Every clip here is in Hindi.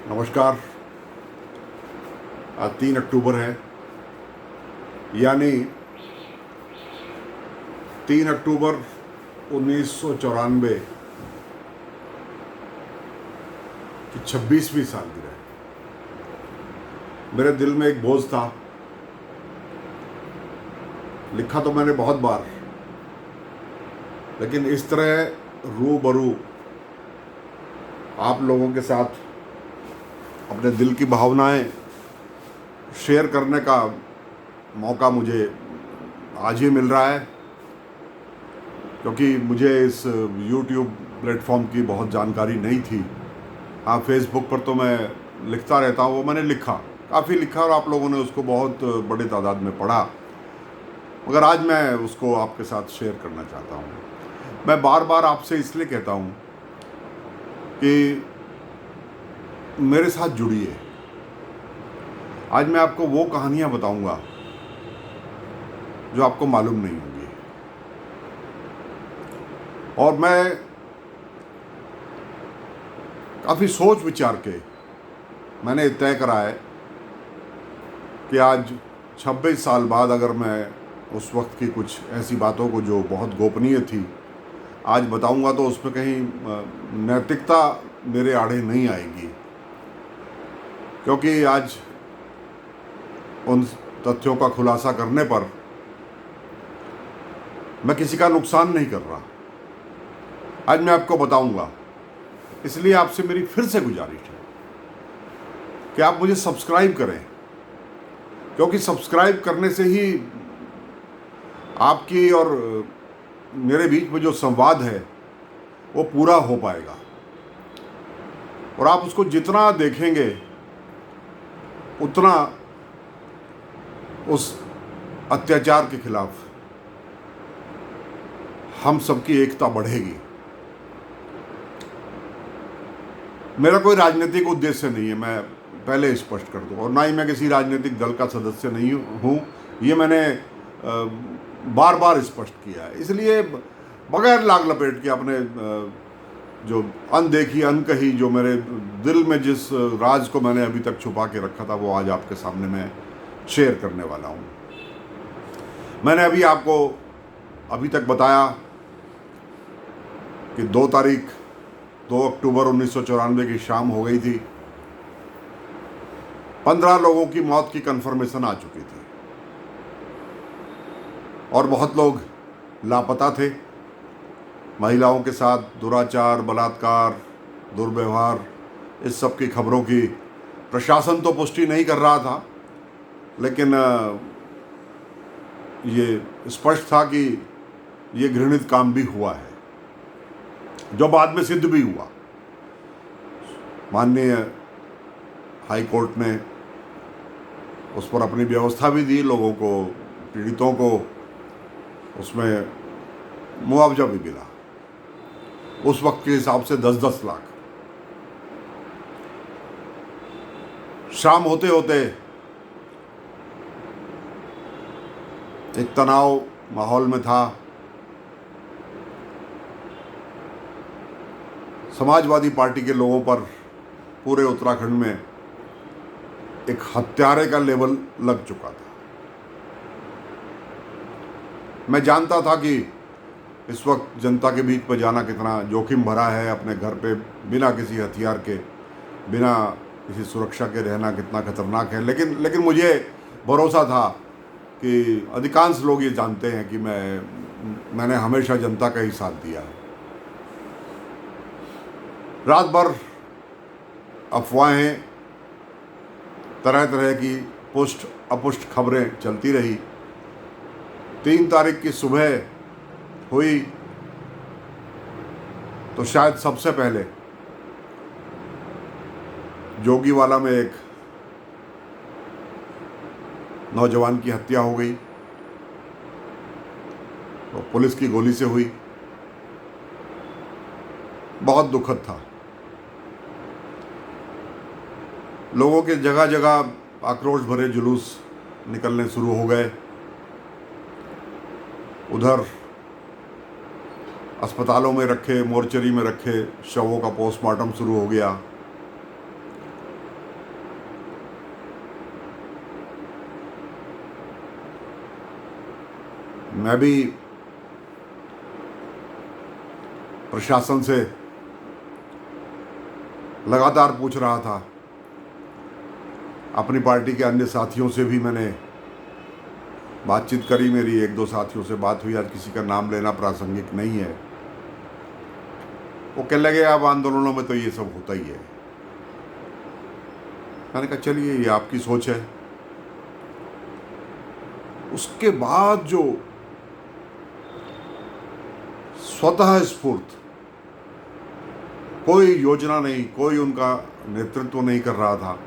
नमस्कार। आज 3 अक्टूबर है, यानी 3 अक्टूबर 1994 की 26वीं सालगिरह। मेरे दिल में एक बोझ था। लिखा तो मैंने बहुत बार, लेकिन इस तरह रूबरू आप लोगों के साथ अपने दिल की भावनाएं शेयर करने का मौका मुझे आज ही मिल रहा है, क्योंकि मुझे इस YouTube प्लेटफॉर्म की बहुत जानकारी नहीं थी। हाँ, फेसबुक पर तो मैं लिखता रहता हूँ, वो मैंने लिखा, काफ़ी लिखा और आप लोगों ने उसको बहुत बड़ी तादाद में पढ़ा, मगर आज मैं उसको आपके साथ शेयर करना चाहता हूँ। मैं बार बार आपसे इसलिए कहता हूँ कि मेरे साथ जुड़िए। आज मैं आपको वो कहानियाँ बताऊँगा जो आपको मालूम नहीं होंगी, और मैं काफ़ी सोच विचार के मैंने तय करा है कि आज 26 साल बाद अगर मैं उस वक्त की कुछ ऐसी बातों को जो बहुत गोपनीय थी आज बताऊंगा, तो उसमें कहीं नैतिकता मेरे आड़े नहीं आएगी, क्योंकि आज उन तथ्यों का खुलासा करने पर मैं किसी का नुकसान नहीं कर रहा। आज मैं आपको बताऊंगा, इसलिए आपसे मेरी फिर से गुजारिश है कि आप मुझे सब्सक्राइब करें, क्योंकि सब्सक्राइब करने से ही आपकी और मेरे बीच में जो संवाद है वो पूरा हो पाएगा, और आप उसको जितना देखेंगे उतना उस अत्याचार के खिलाफ हम सबकी एकता बढ़ेगी। मेरा कोई राजनीतिक उद्देश्य नहीं है, मैं पहले स्पष्ट कर दूं, और ना ही मैं किसी राजनीतिक दल का सदस्य नहीं हूं, ये मैंने बार बार स्पष्ट किया है। इसलिए बगैर लाग लपेट के अपने जो अनदेखी अनकही, जो मेरे दिल में जिस राज को मैंने अभी तक छुपा के रखा था, वो आज आपके सामने मैं शेयर करने वाला हूं। मैंने अभी तक बताया कि 2 अक्टूबर 1994 की शाम हो गई थी। 15 लोगों की मौत की कंफर्मेशन आ चुकी थी और बहुत लोग लापता थे। महिलाओं के साथ दुराचार, बलात्कार, दुर्व्यवहार, इस सब की खबरों की प्रशासन तो पुष्टि नहीं कर रहा था, लेकिन ये स्पष्ट था कि ये घृणित काम भी हुआ है, जो बाद में सिद्ध भी हुआ। माननीय हाई कोर्ट ने उस पर अपनी व्यवस्था भी दी, लोगों को, पीड़ितों को उसमें मुआवजा भी मिला, उस वक्त के हिसाब से 10-10 लाख। शाम होते होते एक तनाव माहौल में था। समाजवादी पार्टी के लोगों पर पूरे उत्तराखंड में एक हत्यारे का लेबल लग चुका था। मैं जानता था कि इस वक्त जनता के बीच में जाना कितना जोखिम भरा है, अपने घर पे बिना किसी हथियार के, बिना किसी सुरक्षा के रहना कितना खतरनाक है, लेकिन मुझे भरोसा था कि अधिकांश लोग ये जानते हैं कि मैंने हमेशा जनता का ही साथ दिया है। रात भर अफवाहें, तरह तरह की पुष्ट अपुष्ट खबरें चलती रही। 3 तारीख की सुबह हुई तो शायद सबसे पहले जोगीवाला में एक नौजवान की हत्या हो गई, तो पुलिस की गोली से हुई। बहुत दुखद था। लोगों के जगह जगह आक्रोश भरे जुलूस निकलने शुरू हो गए। उधर अस्पतालों में रखे, मोर्चरी में रखे शवों का पोस्टमार्टम शुरू हो गया। मैं भी प्रशासन से लगातार पूछ रहा था, अपनी पार्टी के अन्य साथियों से भी मैंने बातचीत करी, मेरी एक दो साथियों से बात हुई, आज किसी का नाम लेना प्रासंगिक नहीं है। वो कहने लगे अब आंदोलनों में तो ये सब होता ही है। मैंने कहा चलिए ये आपकी सोच है। उसके बाद जो स्वतः स्फूर्त, कोई योजना नहीं, कोई उनका नेतृत्व नहीं कर रहा था,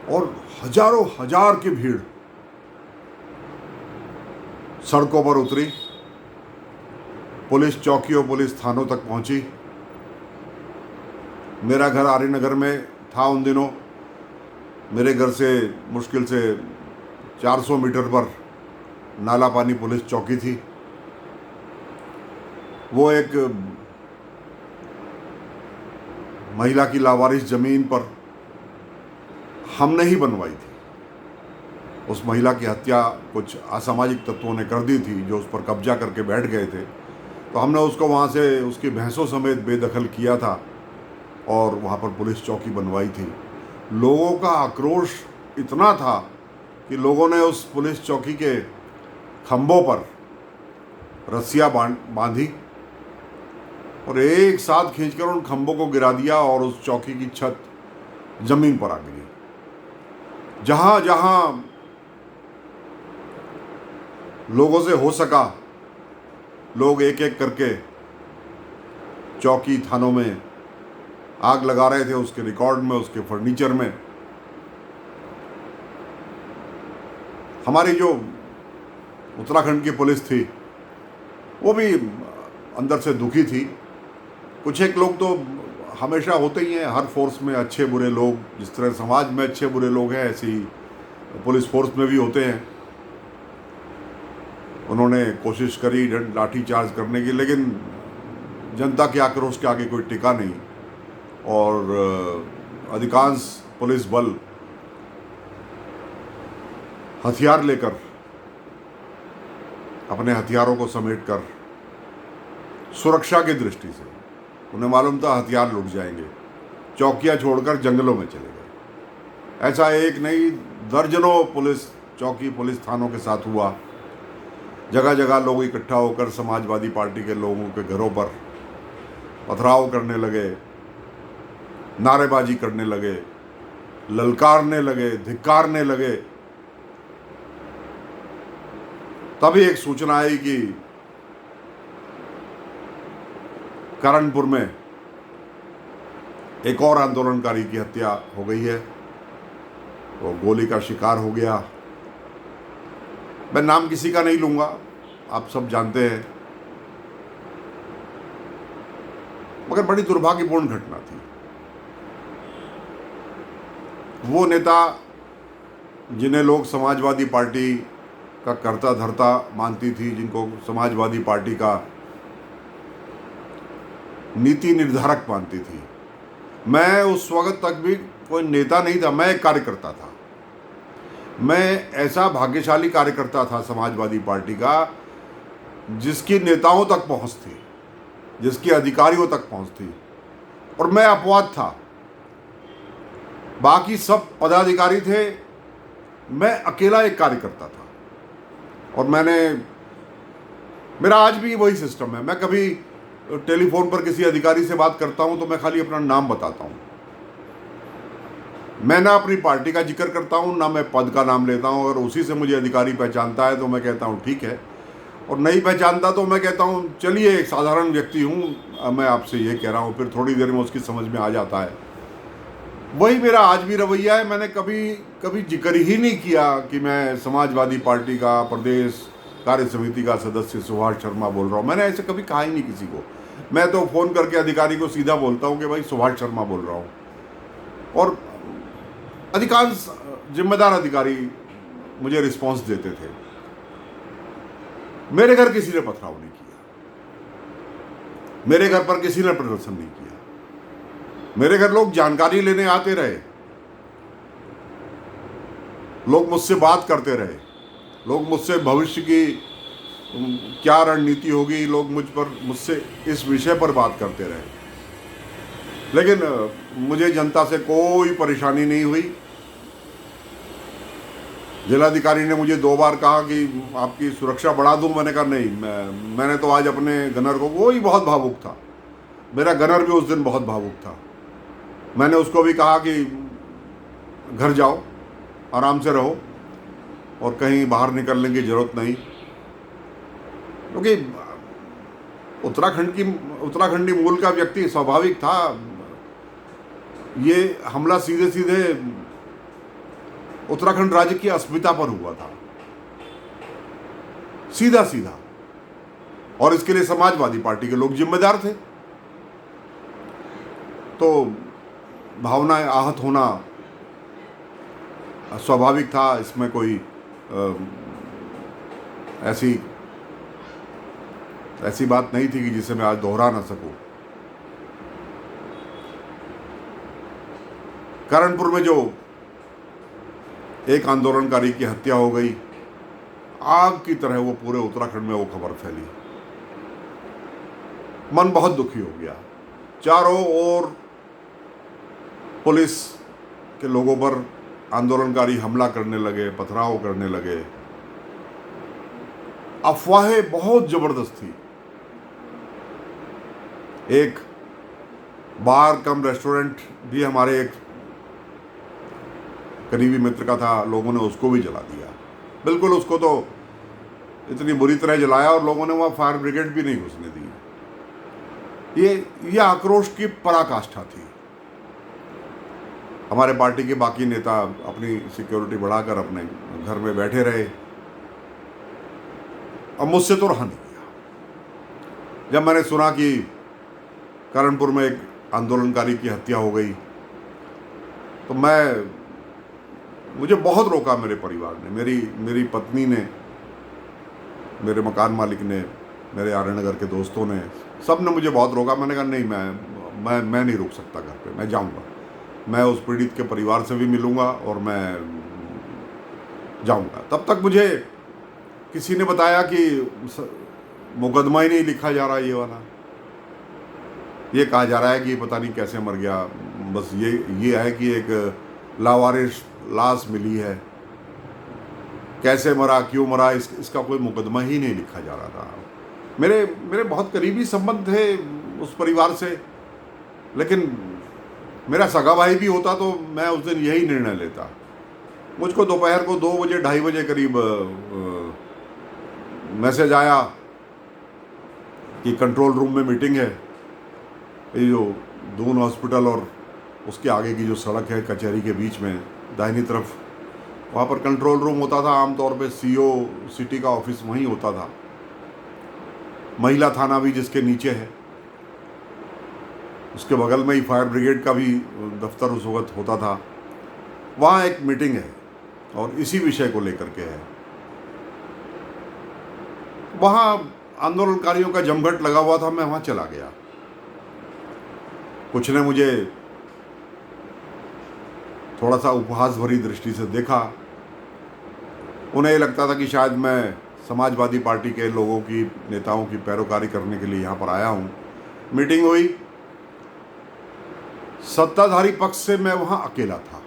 और हजारों हजार की भीड़ सड़कों पर उतरी, पुलिस चौकियों, पुलिस थानों तक पहुंची। मेरा घर आर्यनगर में था उन दिनों। मेरे घर से मुश्किल से 400 मीटर पर नाला पानी पुलिस चौकी थी। वो एक महिला की लावारिस जमीन पर हमने ही बनवाई थी। उस महिला की हत्या कुछ असामाजिक तत्वों ने कर दी थी, जो उस पर कब्जा करके बैठ गए थे। तो हमने उसको वहाँ से उसकी भैंसों समेत बेदखल किया था और वहाँ पर पुलिस चौकी बनवाई थी। लोगों का आक्रोश इतना था कि लोगों ने उस पुलिस चौकी के खंभों पर रस्सियाँ बांधी और एक साथ खींचकर उन खंभों को गिरा दिया और उस चौकी की छत जमीन पर आ गिरी। जहाँ जहाँ लोगों से हो सका, लोग एक एक करके चौकी थानों में आग लगा रहे थे, उसके रिकॉर्ड में, उसके फर्नीचर में। हमारी जो उत्तराखंड की पुलिस थी वो भी अंदर से दुखी थी। कुछ एक लोग तो हमेशा होते ही हैं, हर फोर्स में अच्छे बुरे लोग। जिस तरह समाज में अच्छे बुरे लोग हैं, ऐसे ही पुलिस फोर्स में भी होते हैं। उन्होंने कोशिश करी लाठी चार्ज करने की, लेकिन जनता के आक्रोश के आगे कोई टिका नहीं और अधिकांश पुलिस बल हथियार लेकर, अपने हथियारों को समेटकर, सुरक्षा की दृष्टि से, उन्हें मालूम था हथियार लुट जाएंगे, चौकियां छोड़कर जंगलों में चले गए। ऐसा एक नहीं, दर्जनों पुलिस चौकी, पुलिस थानों के साथ हुआ। जगह जगह लोग इकट्ठा होकर समाजवादी पार्टी के लोगों के घरों पर पथराव करने लगे, नारेबाजी करने लगे, ललकारने लगे, धिक्कारने लगे। तभी एक सूचना आई कि करणपुर में एक और आंदोलनकारी की हत्या हो गई है, वो गोली का शिकार हो गया। मैं नाम किसी का नहीं लूंगा, आप सब जानते हैं, मगर बड़ी दुर्भाग्यपूर्ण घटना थी। वो नेता जिन्हें लोग समाजवादी पार्टी का कर्ता धर्ता मानती थी, जिनको समाजवादी पार्टी का नीति निर्धारक मानती थी, मैं उस वक्त तक भी कोई नेता नहीं था, मैं एक कार्यकर्ता था। मैं ऐसा भाग्यशाली कार्यकर्ता था समाजवादी पार्टी का जिसकी नेताओं तक पहुंच थी, जिसकी अधिकारियों तक पहुंच थी, और मैं अपवाद था। बाकी सब पदाधिकारी थे, मैं अकेला एक कार्यकर्ता था। और मेरा आज भी वही सिस्टम है। मैं कभी टेलीफोन पर किसी अधिकारी से बात करता हूं तो मैं खाली अपना नाम बताता हूं। मैं ना अपनी पार्टी का जिक्र करता हूं, ना मैं पद का नाम लेता हूं। अगर उसी से मुझे अधिकारी पहचानता है तो मैं कहता हूं ठीक है, और नहीं पहचानता तो मैं कहता हूं चलिए एक साधारण व्यक्ति हूं, मैं आपसे ये कह रहा हूं। फिर थोड़ी देर में उसकी समझ में आ जाता है। वही मेरा आज भी रवैया है। मैंने कभी जिक्र ही नहीं किया कि मैं समाजवादी पार्टी का प्रदेश कार्य समिति का सदस्य सुभाष शर्मा बोल रहा हूँ। मैंने ऐसे कभी कहा ही नहीं किसी को। मैं तो फ़ोन करके अधिकारी को सीधा बोलता हूँ कि भाई सुभाष शर्मा बोल रहा हूँ, और अधिकांश जिम्मेदार अधिकारी मुझे रिस्पांस देते थे। मेरे घर किसी ने पथराव नहीं किया, मेरे घर पर किसी ने प्रदर्शन नहीं किया। मेरे घर लोग जानकारी लेने आते रहे, लोग मुझसे बात करते रहे, लोग मुझसे भविष्य की क्या रणनीति होगी, लोग मुझसे इस विषय पर बात करते रहे, लेकिन मुझे जनता से कोई परेशानी नहीं हुई। जिलाधिकारी ने मुझे 2 बार कहा कि आपकी सुरक्षा बढ़ा दूं, मैंने कहा नहीं, मैंने तो आज अपने गनर को, वो ही बहुत भावुक था, मेरा गनर भी उस दिन बहुत भावुक था, मैंने उसको भी कहा कि घर जाओ, आराम से रहो और कहीं बाहर निकलने की ज़रूरत नहीं, क्योंकि उत्तराखंडी मूल का व्यक्ति स्वाभाविक था। ये हमला सीधे सीधे उत्तराखंड राज्य की अस्मिता पर हुआ था, सीधा सीधा, और इसके लिए समाजवादी पार्टी के लोग जिम्मेदार थे। तो भावनाएं आहत होना स्वाभाविक था, इसमें कोई ऐसी बात नहीं थी कि जिसे मैं आज दोहरा ना सकूं। कारणपुर में जो एक आंदोलनकारी की हत्या हो गई, आग की तरह वो पूरे उत्तराखंड में वो खबर फैली, मन बहुत दुखी हो गया। चारों ओर पुलिस के लोगों पर आंदोलनकारी हमला करने लगे, पथराव करने लगे, अफवाहें बहुत जबरदस्त थी। एक बार कम रेस्टोरेंट भी हमारे एक करीबी मित्र का था, लोगों ने उसको भी जला दिया, बिल्कुल उसको तो इतनी बुरी तरह जलाया और लोगों ने वहाँ फायर ब्रिगेड भी नहीं घुसने दी। ये आक्रोश की पराकाष्ठा थी। हमारे पार्टी के बाकी नेता अपनी सिक्योरिटी बढ़ाकर अपने घर में बैठे रहे। अब मुझसे तो रहा नहीं गया। जब मैंने सुना कि कारणपुर में एक आंदोलनकारी की हत्या हो गई, तो मुझे बहुत रोका मेरे परिवार ने, मेरी पत्नी ने, मेरे मकान मालिक ने, मेरे आर्यनगर के दोस्तों ने, सब ने मुझे बहुत रोका। मैंने कहा नहीं, मैं नहीं रुक सकता घर पे, मैं जाऊंगा, मैं उस पीड़ित के परिवार से भी मिलूंगा और मैं जाऊंगा। तब तक मुझे किसी ने बताया कि मुकदमा ही नहीं लिखा जा रहा, ये वाला, ये कहा जा रहा है कि पता नहीं कैसे मर गया, बस ये है कि एक लावारिस लाश मिली है, कैसे मरा, क्यों मरा, इसका कोई मुकदमा ही नहीं लिखा जा रहा था। मेरे बहुत करीबी संबंध थे उस परिवार से, लेकिन मेरा सगा भाई भी होता तो मैं उस दिन यही निर्णय लेता। मुझको दोपहर को 2 बजे 2:30 बजे करीब मैसेज आया कि कंट्रोल रूम में मीटिंग है। ये जो दून हॉस्पिटल और उसके आगे की जो सड़क है कचहरी के बीच में दाहिनी तरफ, वहाँ पर कंट्रोल रूम होता था। आमतौर पे सीओ सिटी का ऑफिस वहीं होता था, महिला थाना भी जिसके नीचे है, उसके बगल में ही फायर ब्रिगेड का भी दफ्तर उस वक्त होता था। वहाँ एक मीटिंग है और इसी विषय को लेकर के है। वहाँ आंदोलनकारियों का जमघट लगा हुआ था, मैं वहाँ चला गया। कुछ ने मुझे थोड़ा सा उपहास भरी दृष्टि से देखा। उन्हें लगता था कि शायद मैं समाजवादी पार्टी के लोगों की, नेताओं की पैरोकारी करने के लिए यहाँ पर आया हूँ। मीटिंग हुई, सत्ताधारी पक्ष से मैं वहाँ अकेला था,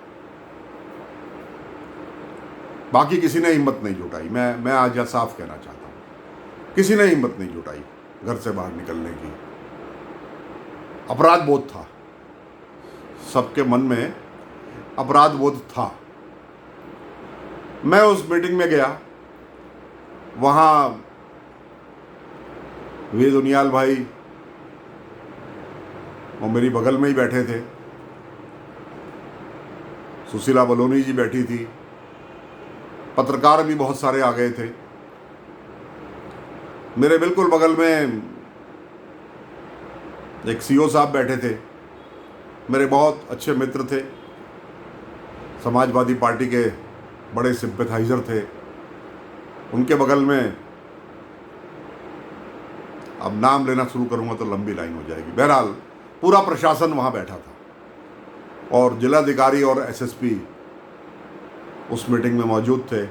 बाकी किसी ने हिम्मत नहीं जुटाई। मैं आज यह साफ कहना चाहता हूँ, किसी ने हिम्मत नहीं जुटाई घर से बाहर निकलने की। अपराध बोध था, सबके मन में अपराध बोध था। मैं उस मीटिंग में गया, वहाँ वेद उनियाल भाई वो मेरी बगल में ही बैठे थे, सुशीला बलोनी जी बैठी थी, पत्रकार भी बहुत सारे आ गए थे। मेरे बिल्कुल बगल में एक सीओ साहब बैठे थे, मेरे बहुत अच्छे मित्र थे, समाजवादी पार्टी के बड़े सिंपैथाइजर थे। उनके बगल में, अब नाम लेना शुरू करूंगा तो लंबी लाइन हो जाएगी। बहरहाल पूरा प्रशासन वहाँ बैठा था और जिलाधिकारी और एसएसपी उस मीटिंग में मौजूद थे।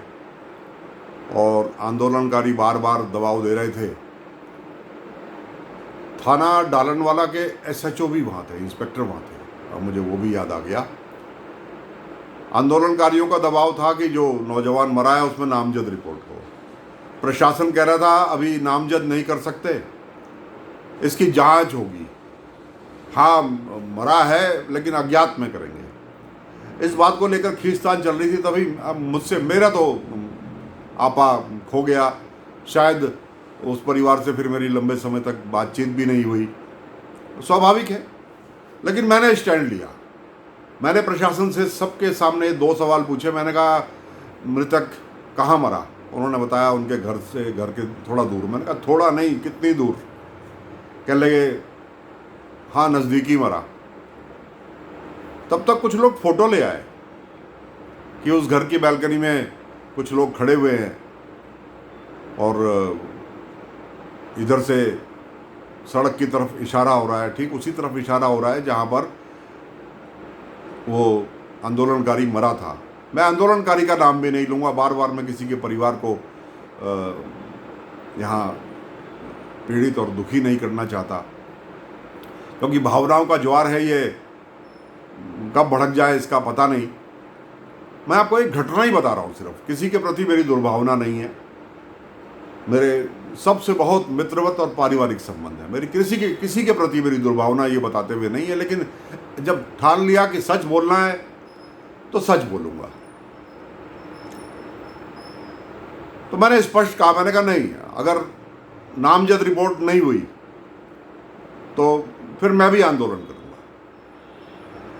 और आंदोलनकारी बार बार दबाव दे रहे थे। थाना डालनवाला के एसएचओ भी वहाँ थे, इंस्पेक्टर वहाँ थे, और मुझे वो भी याद आ गया। आंदोलनकारियों का दबाव था कि जो नौजवान मरा है उसमें नामजद रिपोर्ट हो। प्रशासन कह रहा था अभी नामजद नहीं कर सकते, इसकी जांच होगी। हाँ, मरा है लेकिन अज्ञात में करेंगे। इस बात को लेकर खींचतान चल रही थी। तभी मुझसे मेरा तो आपा खो गया। शायद उस परिवार से फिर मेरी लंबे समय तक बातचीत भी नहीं हुई, स्वाभाविक है। लेकिन मैंने स्टैंड लिया। मैंने प्रशासन से सबके सामने 2 सवाल पूछे। मैंने कहा मृतक कहाँ मरा? उन्होंने बताया उनके घर से, घर के थोड़ा दूर। मैंने कहा थोड़ा नहीं, कितनी दूर? कह लगे हाँ, नज़दीकी मरा। तब तक कुछ लोग फोटो ले आए कि उस घर की बालकनी में कुछ लोग खड़े हुए हैं और इधर से सड़क की तरफ इशारा हो रहा है, ठीक उसी तरफ इशारा हो रहा है जहाँ पर वो आंदोलनकारी मरा था। मैं आंदोलनकारी का नाम भी नहीं लूँगा, बार बार मैं किसी के परिवार को यहाँ पीड़ित और दुखी नहीं करना चाहता, क्योंकि भावनाओं का ज्वार है, ये कब भड़क जाए इसका पता नहीं। मैं आपको एक घटना ही बता रहा हूँ सिर्फ। किसी के प्रति मेरी दुर्भावना नहीं है। मेरे सबसे बहुत मित्रवत और पारिवारिक संबंध है। मेरी किसी के प्रति मेरी दुर्भावना ये बताते हुए नहीं है। लेकिन जब ठान लिया कि सच बोलना है तो सच बोलूँगा। तो मैंने स्पष्ट कहा, मैंने कहा नहीं, अगर नामजद रिपोर्ट नहीं हुई तो फिर मैं भी आंदोलन करूँगा।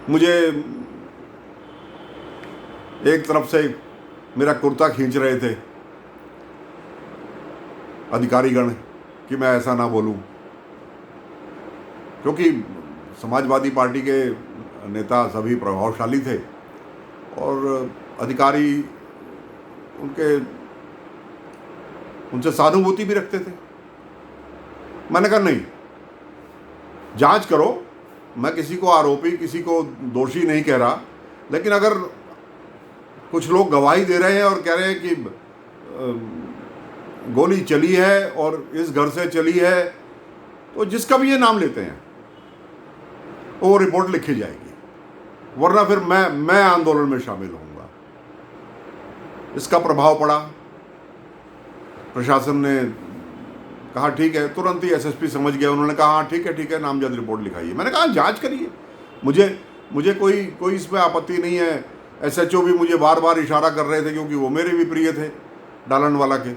मुझे एक तरफ से मेरा कुर्ता खींच रहे थे अधिकारीगण कि मैं ऐसा ना बोलूं, क्योंकि समाजवादी पार्टी के नेता सभी प्रभावशाली थे और अधिकारी उनसे सहानुभूति भी रखते थे। मैंने कहा नहीं, जांच करो। मैं किसी को आरोपी, किसी को दोषी नहीं कह रहा, लेकिन अगर कुछ लोग गवाही दे रहे हैं और कह रहे हैं कि गोली चली है और इस घर से चली है, तो जिसका भी ये नाम लेते हैं वो रिपोर्ट लिखी जाएगी, वरना फिर मैं आंदोलन में शामिल होऊंगा। इसका प्रभाव पड़ा। प्रशासन ने कहा ठीक है, तुरंत ही एसएसपी समझ गया। उन्होंने कहा हाँ ठीक है, नामजद रिपोर्ट लिखाइए। मैंने कहा जांच करिए, मुझे कोई इसमें आपत्ति नहीं है। एसएचओ भी मुझे बार बार इशारा कर रहे थे, क्योंकि वो मेरे भी प्रिय थे डालनवाला के।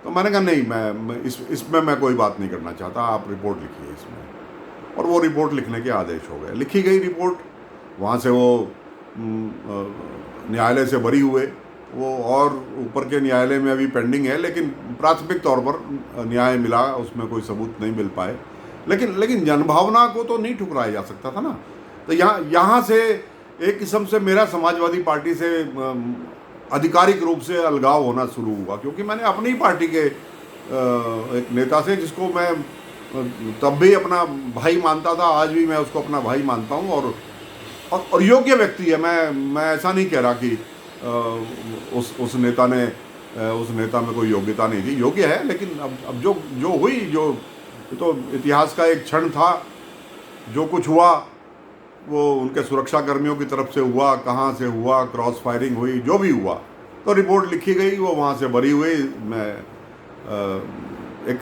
तो मैंने कहा नहीं, मैं इसमें मैं कोई बात नहीं करना चाहता, आप रिपोर्ट लिखिए इसमें। और वो रिपोर्ट लिखने के आदेश हो गए। लिखी गई रिपोर्ट। वहाँ से वो न्यायालय से बरी हुए। वो और ऊपर के न्यायालय में अभी पेंडिंग है, लेकिन प्राथमिक तौर पर न्याय मिला, उसमें कोई सबूत नहीं मिल पाए। लेकिन जनभावना को तो नहीं ठुकराया जा सकता था ना। तो यहाँ से एक किस्म से मेरा समाजवादी पार्टी से आधिकारिक रूप से अलगाव होना शुरू हुआ, क्योंकि मैंने अपनी पार्टी के एक नेता से, जिसको मैं तब भी अपना भाई मानता था, आज भी मैं उसको अपना भाई मानता हूँ, और योग्य व्यक्ति है। मैं ऐसा नहीं कह रहा कि उस नेता में कोई योग्यता नहीं थी, योग्य है। लेकिन अब जो हुई, तो इतिहास का एक क्षण था। जो कुछ हुआ वो उनके सुरक्षा कर्मियों की तरफ से हुआ, कहाँ से हुआ, क्रॉस फायरिंग हुई, जो भी हुआ, तो रिपोर्ट लिखी गई, वो वहाँ से बरी हुई। मैं एक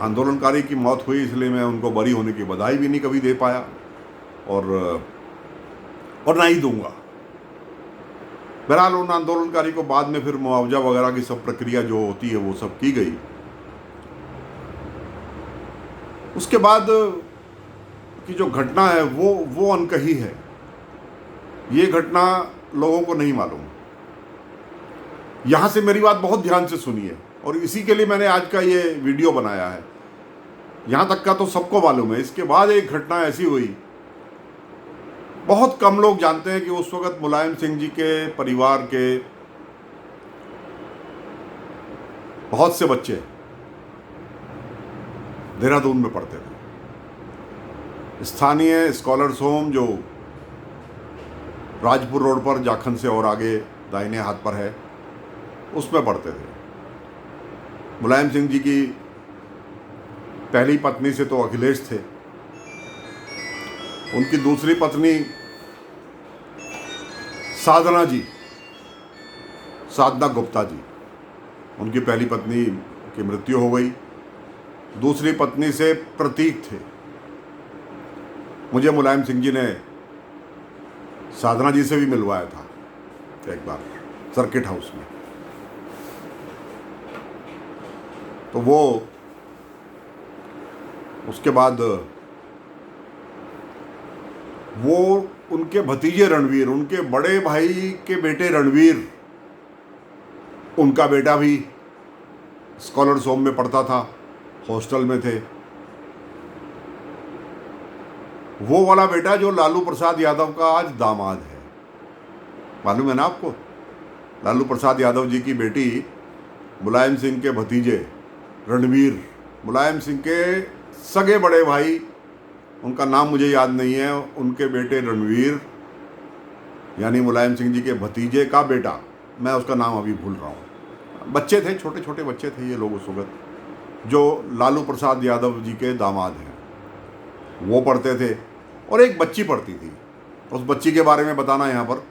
आंदोलनकारी की मौत हुई, इसलिए मैं उनको बरी होने की बधाई भी नहीं कभी दे पाया, और ना ही दूंगा। बहरहाल उन आंदोलनकारी को बाद में फिर मुआवजा वगैरह की सब प्रक्रिया जो होती है वो सब की गई। उसके बाद की जो घटना है वो अनकही है। ये घटना लोगों को नहीं मालूम। यहाँ से मेरी बात बहुत ध्यान से सुनिए, और इसी के लिए मैंने आज का ये वीडियो बनाया है। यहाँ तक का तो सबको मालूम है। इसके बाद एक घटना ऐसी हुई, बहुत कम लोग जानते हैं कि उस वक्त मुलायम सिंह जी के परिवार के बहुत से बच्चे देहरादून में पढ़ते थे। स्थानीय स्कॉलर्स होम जो राजपुर रोड पर जाखन से और आगे दाहिने हाथ पर है, उसमें पढ़ते थे। मुलायम सिंह जी की पहली पत्नी से तो अखिलेश थे, उनकी दूसरी पत्नी साधना जी, साधना गुप्ता जी, उनकी पहली पत्नी की मृत्यु हो गई। दूसरी पत्नी से प्रतीक थे। मुझे मुलायम सिंह जी ने साधना जी से भी मिलवाया था एक बार सर्किट हाउस में। तो वो उसके बाद वो उनके भतीजे रणवीर, उनके बड़े भाई के बेटे रणवीर, उनका बेटा भी स्कॉलर्स होम में पढ़ता था, हॉस्टल में थे। वो वाला बेटा जो लालू प्रसाद यादव का आज दामाद है, मालूम है ना आपको? लालू प्रसाद यादव जी की बेटी मुलायम सिंह के भतीजे रणवीर, मुलायम सिंह के सगे बड़े भाई, उनका नाम मुझे याद नहीं है, उनके बेटे रणवीर यानी मुलायम सिंह जी के भतीजे का बेटा, मैं उसका नाम अभी भूल रहा हूँ। बच्चे थे, छोटे छोटे बच्चे थे ये लोग उस वक्त, जो लालू प्रसाद यादव जी के दामाद हैं, वो पढ़ते थे। और एक बच्ची पढ़ती थी, उस बच्ची के बारे में बताना यहाँ पर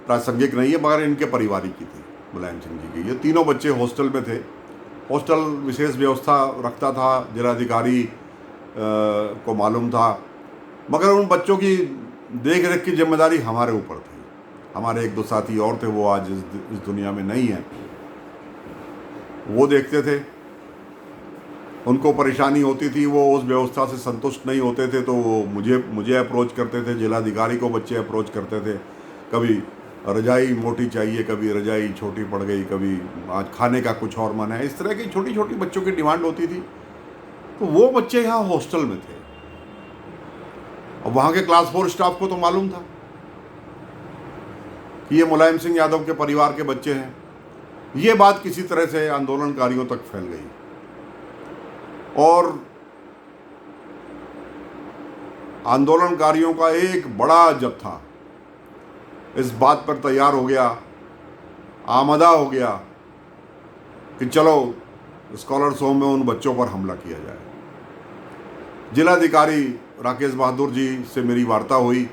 प्रासंगिक नहीं है, मगर इनके परिवार की थी, मुलायम सिंह जी की। ये तीनों बच्चे हॉस्टल में थे। हॉस्टल विशेष व्यवस्था रखता था, जिलाधिकारी को मालूम था, मगर उन बच्चों की देख रेख की जिम्मेदारी हमारे ऊपर थी। हमारे एक दो साथी और थे, वो आज इस दुनिया में नहीं हैं, वो देखते थे। उनको परेशानी होती थी, वो उस व्यवस्था से संतुष्ट नहीं होते थे, तो वो मुझे अप्रोच करते थे, जिलाधिकारी को बच्चे अप्रोच करते थे। कभी रजाई मोटी चाहिए, कभी रजाई छोटी पड़ गई, कभी आज खाने का कुछ और मन है, इस तरह की छोटी छोटी बच्चों की डिमांड होती थी। तो वो बच्चे यहाँ हॉस्टल में थे, और वहाँ के क्लास 4 स्टाफ को तो मालूम था कि ये मुलायम सिंह यादव के परिवार के बच्चे हैं। ये बात किसी तरह से आंदोलनकारियों तक फैल गई, और आंदोलनकारियों का एक बड़ा जत्था इस बात पर तैयार हो गया, आमदा हो गया कि चलो स्कॉलर्स होम में उन बच्चों पर हमला किया जाए। जिलाधिकारी राकेश बहादुर जी से मेरी वार्ता हुई,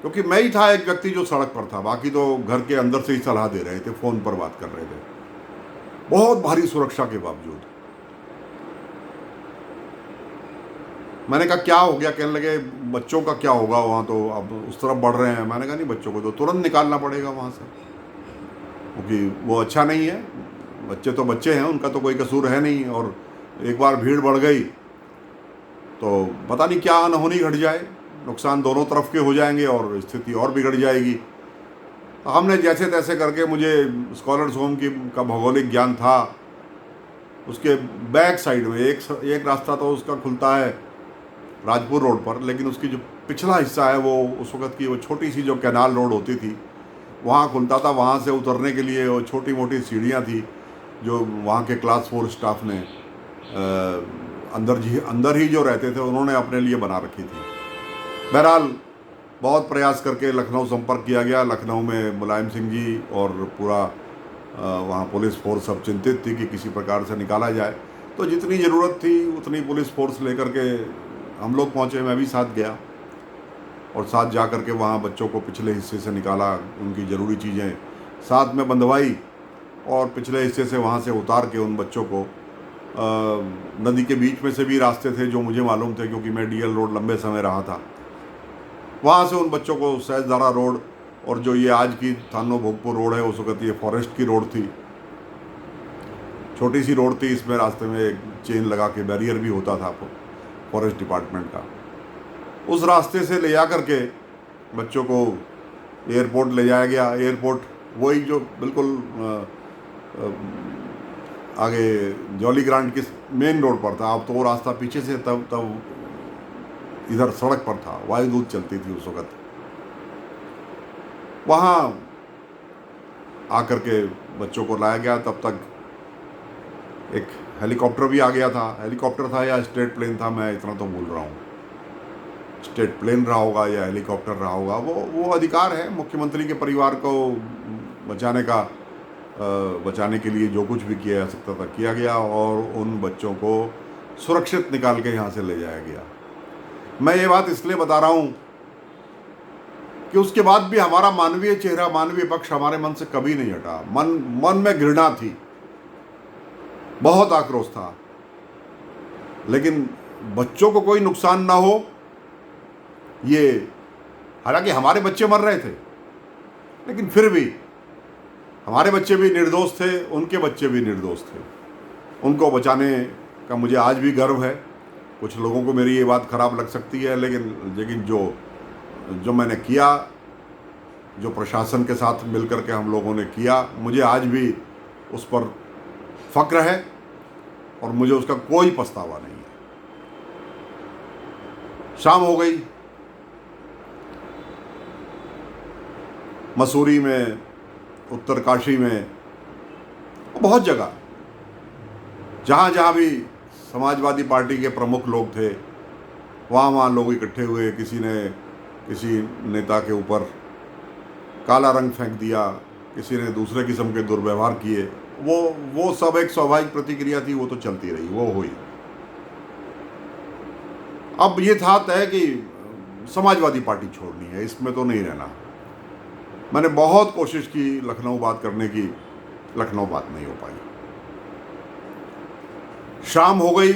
क्योंकि मैं ही था एक व्यक्ति जो सड़क पर था, बाकी तो घर के अंदर से ही सलाह दे रहे थे, फ़ोन पर बात कर रहे थे, बहुत भारी सुरक्षा के बावजूद। मैंने कहा क्या हो गया? कहने लगे बच्चों का क्या होगा, वहाँ तो अब उस तरफ बढ़ रहे हैं। मैंने कहा नहीं, बच्चों को तो तुरंत निकालना पड़ेगा वहाँ से, क्योंकि वो अच्छा नहीं है। बच्चे तो बच्चे हैं, उनका तो कोई कसूर है नहीं, और एक बार भीड़ बढ़ गई तो पता नहीं क्या अनहोनी घट जाए, नुकसान दोनों तरफ के हो जाएंगे और स्थिति और बिगड़ जाएगी। तो हमने जैसे तैसे करके, मुझे स्कॉलर्स होम का भौगोलिक ज्ञान था, उसके बैक साइड में एक रास्ता तो उसका खुलता है राजपुर रोड पर, लेकिन उसकी जो पिछला हिस्सा है वो उस वक्त की वो छोटी सी जो कैनाल रोड होती थी वहाँ खुलता था। वहाँ से उतरने के लिए वो छोटी मोटी सीढ़ियाँ थी जो वहाँ के क्लास 4 स्टाफ ने अंदर ही जो रहते थे उन्होंने अपने लिए बना रखी थी। बहरहाल बहुत प्रयास करके लखनऊ संपर्क किया गया। लखनऊ में मुलायम सिंह जी और पूरा वहाँ पुलिस फोर्स सब चिंतित थी कि किसी प्रकार से निकाला जाए। तो जितनी ज़रूरत थी उतनी पुलिस फोर्स लेकर के हम लोग पहुँचे, मैं भी साथ गया, और साथ जा कर के वहाँ बच्चों को पिछले हिस्से से निकाला, उनकी ज़रूरी चीज़ें साथ में बंधवाई, और पिछले हिस्से से वहाँ से उतार के उन बच्चों को नदी के बीच में से भी रास्ते थे जो मुझे मालूम थे, क्योंकि मैं डीएल रोड लंबे समय रहा था, वहाँ से उन बच्चों को सहजधारा रोड, और जो ये आज की थानो भोगपुर रोड है, उस वक्त ये फॉरेस्ट की रोड थी, छोटी सी रोड थी, इसमें रास्ते में एक चेन लगा के बैरियर भी होता था फॉरेस्ट डिपार्टमेंट का। उस रास्ते से ले जा कर के बच्चों को एयरपोर्ट ले जाया गया। एयरपोर्ट वही जो बिल्कुल आगे जॉली ग्रांट की मेन रोड पर था। अब तो वो रास्ता पीछे से तब इधर सड़क पर था, वायुदूत चलती थी उस वक्त। वहाँ आकर के बच्चों को लाया गया। तब तक एक हेलीकॉप्टर भी आ गया था। हेलीकॉप्टर था या स्टेट प्लेन था, मैं इतना तो भूल रहा हूँ, स्टेट प्लेन रहा होगा या हेलीकॉप्टर रहा होगा। वो अधिकार है मुख्यमंत्री के परिवार को बचाने का, बचाने के लिए जो कुछ भी किया जा सकता था किया गया और उन बच्चों को सुरक्षित निकाल के यहाँ से ले जाया गया। मैं ये बात इसलिए बता रहा हूँ कि उसके बाद भी हमारा मानवीय चेहरा, मानवीय पक्ष हमारे मन से कभी नहीं हटा। मन में घृणा थी, बहुत आक्रोश था, लेकिन बच्चों को कोई नुकसान ना हो, ये हालांकि हमारे बच्चे मर रहे थे, लेकिन फिर भी हमारे बच्चे भी निर्दोष थे, उनके बच्चे भी निर्दोष थे। उनको बचाने का मुझे आज भी गर्व है। कुछ लोगों को मेरी ये बात खराब लग सकती है, लेकिन जो मैंने किया, जो प्रशासन के साथ मिलकर के हम लोगों ने किया, मुझे आज भी उस पर फक्र है और मुझे उसका कोई पछतावा नहीं है। शाम हो गई, मसूरी में, उत्तरकाशी में, बहुत जगह जहाँ भी समाजवादी पार्टी के प्रमुख लोग थे, वहाँ लोग इकट्ठे हुए। किसी ने किसी नेता के ऊपर काला रंग फेंक दिया, किसी ने दूसरे किस्म के दुर्व्यवहार किए। वो सब एक स्वाभाविक प्रतिक्रिया थी, वो तो चलती रही, वो हुई। अब ये था तय कि समाजवादी पार्टी छोड़नी है, इसमें तो नहीं रहना। मैंने बहुत कोशिश की लखनऊ बात करने की, लखनऊ बात नहीं हो पाई। शाम हो गई,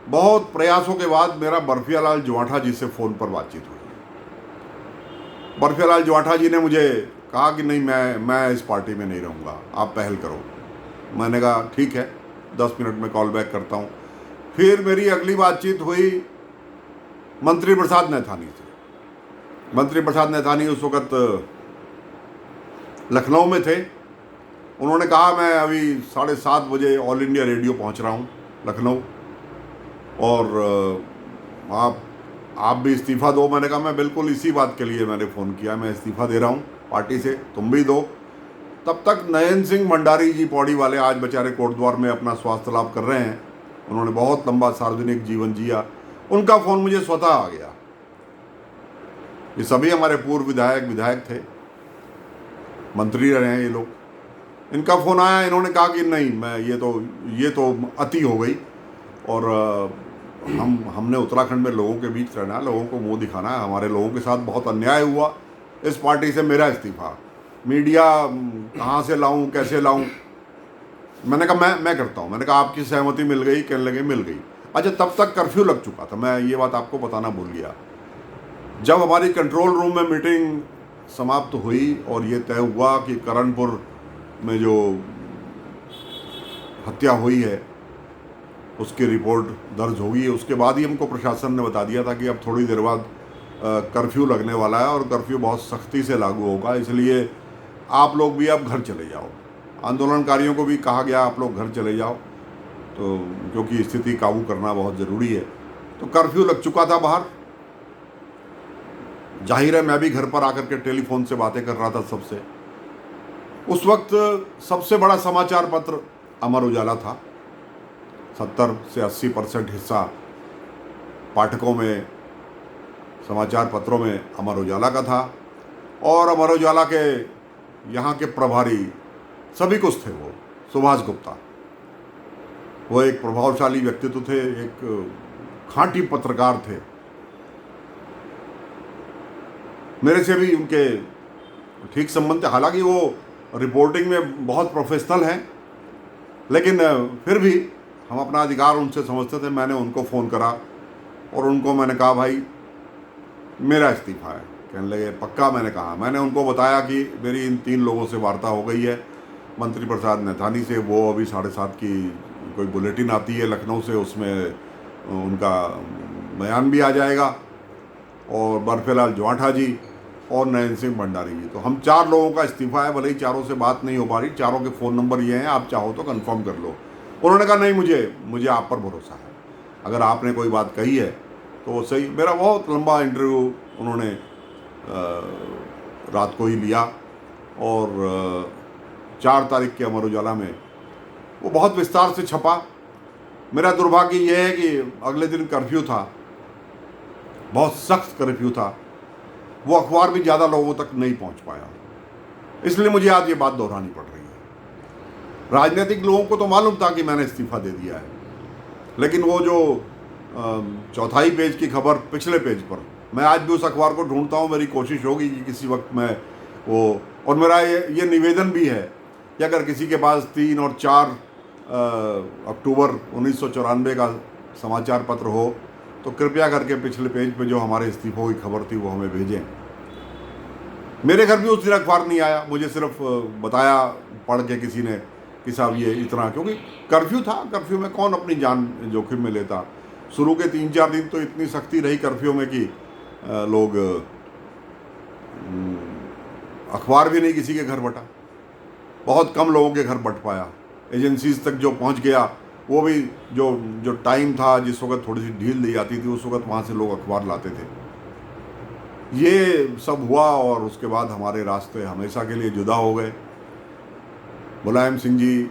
बहुत प्रयासों के बाद मेरा बर्फियालाल जुवाठा जी से फ़ोन पर बातचीत हुई। बर्फियालाल जुवाठा जी ने मुझे कहा कि नहीं, मैं इस पार्टी में नहीं रहूँगा, आप पहल करो। मैंने कहा ठीक है, 10 मिनट में कॉल बैक करता हूँ। फिर मेरी अगली बातचीत हुई मंत्री प्रसाद नैथानी से। मंत्री प्रसाद नैथानी उस वक़्त लखनऊ में थे। उन्होंने कहा मैं अभी 7:30 बजे ऑल इंडिया रेडियो पहुंच रहा हूं लखनऊ, और आप भी इस्तीफ़ा दो। मैंने कहा मैं बिल्कुल इसी बात के लिए मैंने फ़ोन किया, मैं इस्तीफ़ा दे रहा हूं पार्टी से, तुम भी दो। तब तक नयन सिंह भंडारी जी, पौड़ी वाले, आज बेचारे कोटद्वार में अपना स्वास्थ्य लाभ कर रहे हैं। उन्होंने बहुत लंबा सार्वजनिक जीवन जिया, उनका फ़ोन मुझे स्वतः आ गया। ये सभी हमारे पूर्व विधायक थे, मंत्री रहे हैं ये लोग। इनका फ़ोन आया, इन्होंने कहा कि नहीं, मैं ये तो अति हो गई, और हमने उत्तराखंड में लोगों के बीच रहना है, लोगों को मुंह दिखाना है, हमारे लोगों के साथ बहुत अन्याय हुआ, इस पार्टी से मेरा इस्तीफ़ा। मीडिया कहाँ से लाऊं, कैसे लाऊं? मैंने कहा मैं करता हूं। मैंने कहा आपकी सहमति मिल गई? कहने लगे मिल गई। अच्छा, तब तक कर्फ्यू लग चुका था, मैं ये बात आपको बताना भूल गया। जब हमारी कंट्रोल रूम में मीटिंग समाप्त हुई और ये तय हुआ कि करणपुर में जो हत्या हुई है उसकी रिपोर्ट दर्ज होगी, उसके बाद ही हमको प्रशासन ने बता दिया था कि अब थोड़ी देर बाद कर्फ्यू लगने वाला है और कर्फ्यू बहुत सख्ती से लागू होगा, इसलिए आप लोग भी अब घर चले जाओ। आंदोलनकारियों को भी कहा गया आप लोग घर चले जाओ, तो क्योंकि स्थिति काबू करना बहुत ज़रूरी है। तो कर्फ्यू लग चुका था बाहर। जाहिर है मैं भी घर पर आकर के टेलीफोन से बातें कर रहा था सबसे। उस वक्त सबसे बड़ा समाचार पत्र अमर उजाला था। 70 से 80% हिस्सा पाठकों में, समाचार पत्रों में अमर उजाला का था, और अमर उजाला के यहाँ के प्रभारी सभी कुछ थे। वो सुभाष गुप्ता, वो एक प्रभावशाली व्यक्तित्व थे, एक खांटी पत्रकार थे। मेरे से भी उनके ठीक संबंध थे, हालांकि वो रिपोर्टिंग में बहुत प्रोफेशनल हैं, लेकिन फिर भी हम अपना अधिकार उनसे समझते थे। मैंने उनको फ़ोन करा और उनको मैंने कहा भाई मेरा इस्तीफ़ा है। कहने लगे पक्का? मैंने कहा, मैंने उनको बताया कि मेरी इन 3 लोगों से वार्ता हो गई है, मंत्री प्रसाद नैथानी से, वो अभी 7:30 की कोई बुलेटिन आती है लखनऊ से, उसमें उनका बयान भी आ जाएगा, और बर्फियालाल जुवाठा जी और नयन सिंह भंडारी जी। तो हम 4 लोगों का इस्तीफ़ा है, भले ही चारों से बात नहीं हो पा रही, चारों के फ़ोन नंबर ये हैं, आप चाहो तो कंफर्म कर लो। उन्होंने कहा नहीं, मुझे आप पर भरोसा है, अगर आपने कोई बात कही है तो वो सही। मेरा बहुत लंबा इंटरव्यू उन्होंने रात को ही लिया, और 4 तारीख के अमर उजाला में वो बहुत विस्तार से छपा। मेरा दुर्भाग्य ये है कि अगले दिन कर्फ्यू था, बहुत सख्त कर्फ्यू था, वो अखबार भी ज़्यादा लोगों तक नहीं पहुंच पाया, इसलिए मुझे आज ये बात दोहरानी पड़ रही है। राजनीतिक लोगों को तो मालूम था कि मैंने इस्तीफ़ा दे दिया है, लेकिन वो जो चौथाई पेज की खबर पिछले पेज पर, मैं आज भी उस अखबार को ढूंढता हूँ। मेरी कोशिश होगी कि किसी वक्त मैं वो, और मेरा ये निवेदन भी है कि अगर किसी के पास 3 और 4 अक्टूबर 1994 का समाचार पत्र हो तो कृपया करके पिछले पेज पे जो हमारे इस्तीफों की खबर थी वो हमें भेजें। मेरे घर भी उस दिन अखबार नहीं आया, मुझे सिर्फ बताया पढ़ के किसी ने कि साहब ये इतना, क्योंकि कर्फ्यू था, कर्फ्यू में कौन अपनी जान जोखिम में लेता। शुरू के 3-4 दिन तो इतनी सख्ती रही कर्फ्यू में कि लोग अखबार भी नहीं किसी के घर बटा, बहुत कम लोगों के घर बट पाया। एजेंसीज तक जो पहुंच गया वो भी जो टाइम था जिस वक्त थोड़ी सी ढील दी जाती थी उस वक्त वहाँ से लोग अखबार लाते थे। ये सब हुआ और उसके बाद हमारे रास्ते हमेशा के लिए जुदा हो गए। मुलायम सिंह जी,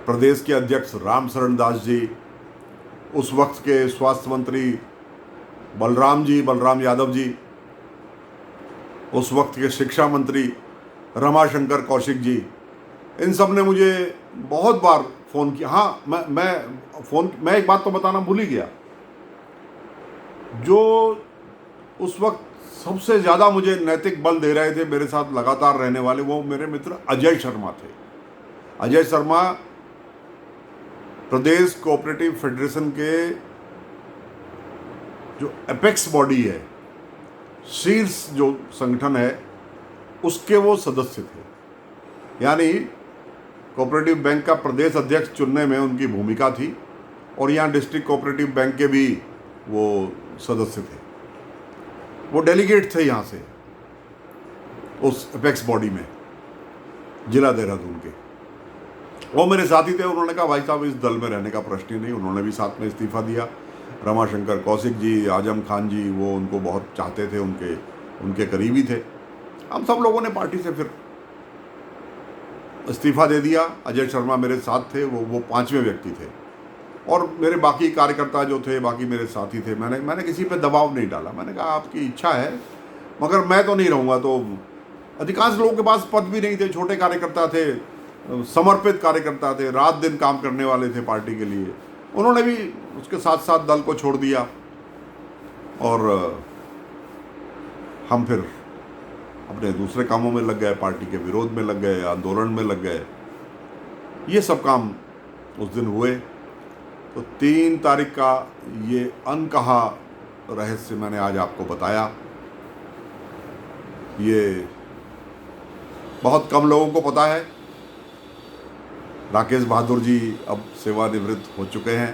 प्रदेश के अध्यक्ष राम शरण दास जी, उस वक्त के स्वास्थ्य मंत्री बलराम यादव जी, उस वक्त के शिक्षा मंत्री रमाशंकर कौशिक जी, इन सब ने मुझे बहुत बार फ़ोन किया। हाँ, मैं एक बात तो बताना भूल ही गया, जो उस वक्त सबसे ज़्यादा मुझे नैतिक बल दे रहे थे मेरे साथ लगातार रहने वाले, वो मेरे मित्र अजय शर्मा थे। अजय शर्मा प्रदेश कोऑपरेटिव फेडरेशन के जो एपेक्स बॉडी है, शीर्ष जो संगठन है, उसके वो सदस्य थे। यानी कोऑपरेटिव बैंक का प्रदेश अध्यक्ष चुनने में उनकी भूमिका थी और यहाँ डिस्ट्रिक्ट कोऑपरेटिव बैंक के भी वो सदस्य थे, वो डेलीगेट थे यहाँ से उस एपेक्स बॉडी में, जिला देहरादून के। वो मेरे साथी थे। उन्होंने कहा भाई साहब इस दल में रहने का प्रश्न ही नहीं। उन्होंने भी साथ में इस्तीफ़ा दिया। रमाशंकर कौशिक जी, आजम खान जी, वो उनको बहुत चाहते थे, उनके करीबी थे। हम सब लोगों ने पार्टी से फिर इस्तीफ़ा दे दिया। अजय शर्मा मेरे साथ थे, वो 5वें व्यक्ति थे और मेरे बाकी कार्यकर्ता जो थे, बाकी मेरे साथी थे। मैंने किसी पे दबाव नहीं डाला। मैंने कहा आपकी इच्छा है मगर मैं तो नहीं रहूँगा। तो अधिकांश लोगों के पास पद भी नहीं थे, छोटे कार्यकर्ता थे, समर्पित कार्यकर्ता थे, रात दिन काम करने वाले थे पार्टी के लिए। उन्होंने भी उसके साथ साथ दल को छोड़ दिया और हम फिर अपने दूसरे कामों में लग गए, पार्टी के विरोध में लग गए, आंदोलन में लग गए। ये सब काम उस दिन हुए। तो 3 तारीख का ये अनकहा रहस्य मैंने आज आपको बताया। ये बहुत कम लोगों को पता है। राकेश बहादुर जी अब सेवानिवृत्त हो चुके हैं।